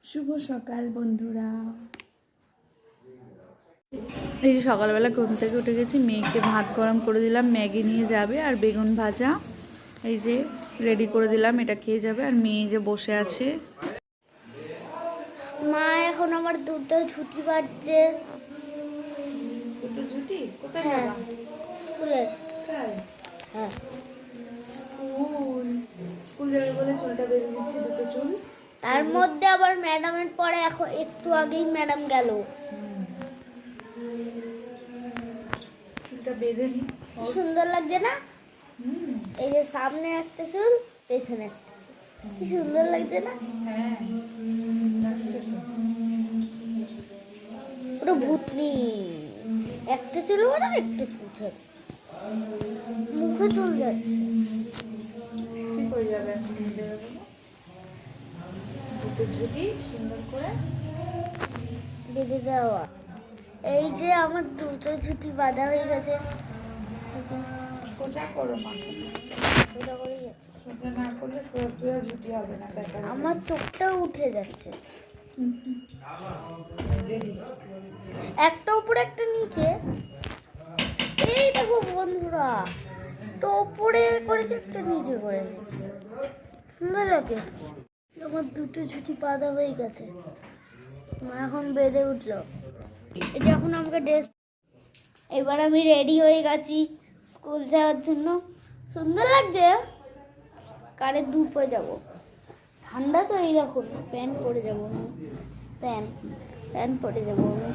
শুভ সকাল বন্ধুরা। এই যে সকালবেলা ঘুম থেকে উঠে গেছি, মেয়েকে ভাত গরম করে দিলাম, ম্যাগি নিয়ে যাবে আর বেগুন ভাজা এই যে রেডি করে দিলাম, এটা খেয়ে যাবে। আর মেয়ে যে বসে আছে। মা এখন আমার দুটো ছুটি পাচ্ছে। দুটো ছুটি? কোথায় হ্যাঁ, যাবা? স্কুলে। হ্যাঁ, স্কুল যাবে বলে চুলটা বেঁধে দিচ্ছি, দুটো চুল। তার মধ্যে আবার ম্যাডামের পরে এখন একটু আগেই ম্যাডাম গেল। চুলটা বেঁধে নি, সুন্দর লাগছে না? এই যে সামনে একটা চুল, পেছনে একটা চুল, কি সুন্দর লাগছে না? হ্যাঁ, পুরো ভূতনি। একটা চুল বড়, একটা চুল ছোট, মুখে চুল যাচ্ছে। ঠিক হয়ে যাবে এখন, দুটো ছুটি সুন্দর করে বেঁধে দেওয়া। এই যে আমার দুটো ছুটি বাঁধা হয়ে গেছে। সোজা করো মাথা, সোজা করে গেছে। সোজা না করলে সোজা ছুটি হবে না। আমার চোখটাও উঠে যাচ্ছে, একটা উপরে একটা নিচে। এই দেখো বন্ধুরা, একটা উপরে করেছে, একটা নিচে করেছে, সুন্দর লাগে। আমার দুটো ছুটি বাঁধা হয়ে গেছে, এখন বেঁধে উঠলো। এটা এখন আমাকে ড্রেস, এবার আমি রেডি হয়ে গেছি স্কুল যাওয়ার জন্য। সুন্দর লাগছে। কারে ধুপে যাব, ঠান্ডা তো। এই দেখুন প্যান্ট পরে যাবো আমি, প্যান্ট পরে যাবো আমি।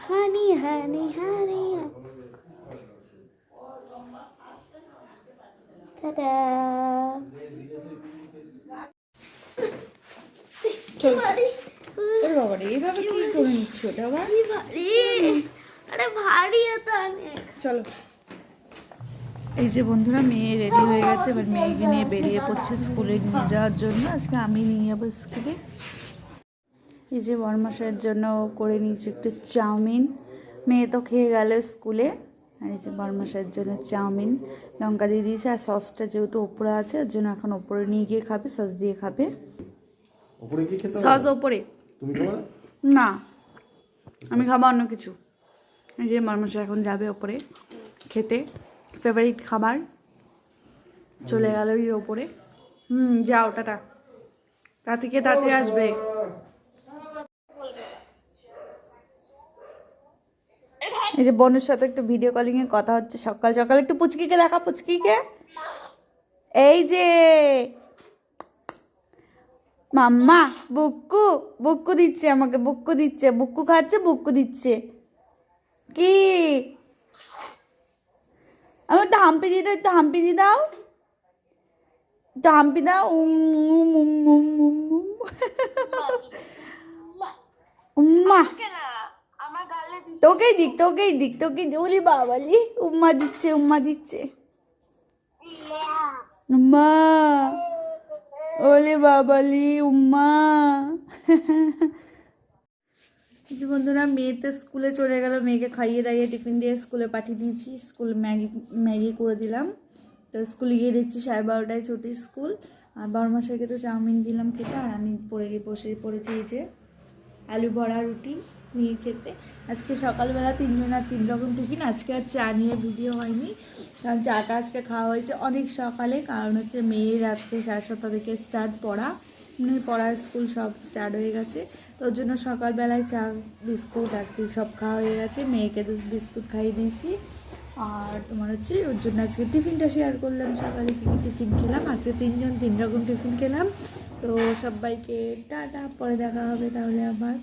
হানি হানি হানি, টাটা। এইভাবে কি করে নিচ্ছ? ওটা আবার কি ভারী, আরে ভারী তো অনেক। চলো। এই যে বন্ধুরা, মেয়ে রেডি হয়ে গেছে, এবার মেয়েকে নিয়ে বেরিয়ে পড়ছে স্কুলে নিয়ে যাওয়ার জন্য। আজকে আমি নিয়ে যাবো স্কুলে। এই যে বরমাসের জন্য করে নিয়েছি একটু চাউমিন, মেয়ে তো খেয়ে গেল স্কুলে। আর এই যে বরমাসের জন্য চাউমিন লঙ্কা দিয়ে দিয়েছে, আর সসটা যেহেতু ওপরে আছে ওর জন্য এখন ওপরে নিয়ে গিয়ে খাবে, সস দিয়ে খাবে। সস ওপরে না, আমি খাবো অন্য কিছু। এই যে বরমাসা এখন যাবে ওপরে খেতে, ফেভারিট খাবার। চলে গেল ওই ওপরে। যাও, টাটা। কার্তিকে তাড়াতাড়ি আসবে। এই যে বোনের সাথে একটু ভিডিও কলিং এ কথা হচ্ছে সকাল সকাল। একটু পুচকিকে দেখা, পুচকিকে। এই যে মাম্মা বুক্কু বুক্কু দিচ্ছে আমাকে, বুক্কু দিচ্ছে, বুক্কু খাচ্ছে, বুক্কু দিচ্ছে। কি আমার তো হাম্পি দিয়ে দাও, একটু হাম্পি দিয়ে দাও, একটু হাম্পি দাও। উম্মা, তোকেই দিক, তোকেই দিক, তোকেই ওলি বাবালি। উম্মা দিচ্ছে, উম্মা দিচ্ছে, উম্মা, ওলে বাবালি উম্মা। কিছু বন্ধুরা, মেয়ে তো স্কুলে চলে গেল, মেয়েকে খাইয়ে দাইয়ে টিফিন দিয়ে স্কুলে পাঠিয়ে দিয়েছি। স্কুল ম্যাগি করে দিলাম। তো স্কুলে গিয়ে দেখছি 12:30টায় ছুটি স্কুল। আর বরমাসাইকে তো চাউমিন দিলাম খেতে, আর আমি বসে পড়েছি এই যে আলু ভরা রুটি নিয়ে খেতে। আজকে সকালবেলা 3 জনের 3 রকম টিফিন। আজকে আর চা নিয়ে ভিডিও হয়নি, কারণ চাটা আজকে খাওয়া হয়েছে অনেক সকালে। কারণ হচ্ছে মেয়ের আজকে 7:30 থেকে স্টার্ট পড়া, পড়া স্কুল সব স্টার্ট হয়ে গেছে। তো ওর জন্য সকালবেলায় চা বিস্কুট আর কি সব খাওয়া হয়ে গেছে। মেয়েকে বিস্কুট খাইয়ে দিয়েছি। আর তোমার হচ্ছে ওর জন্য আজকে টিফিনটা শেয়ার করলাম, সকালে কী কী টিফিন খেলাম। আজকে 3 জন 3 রকম টিফিন খেলাম। তো সবাইকে টাটা, পরে দেখা হবে তাহলে আবার।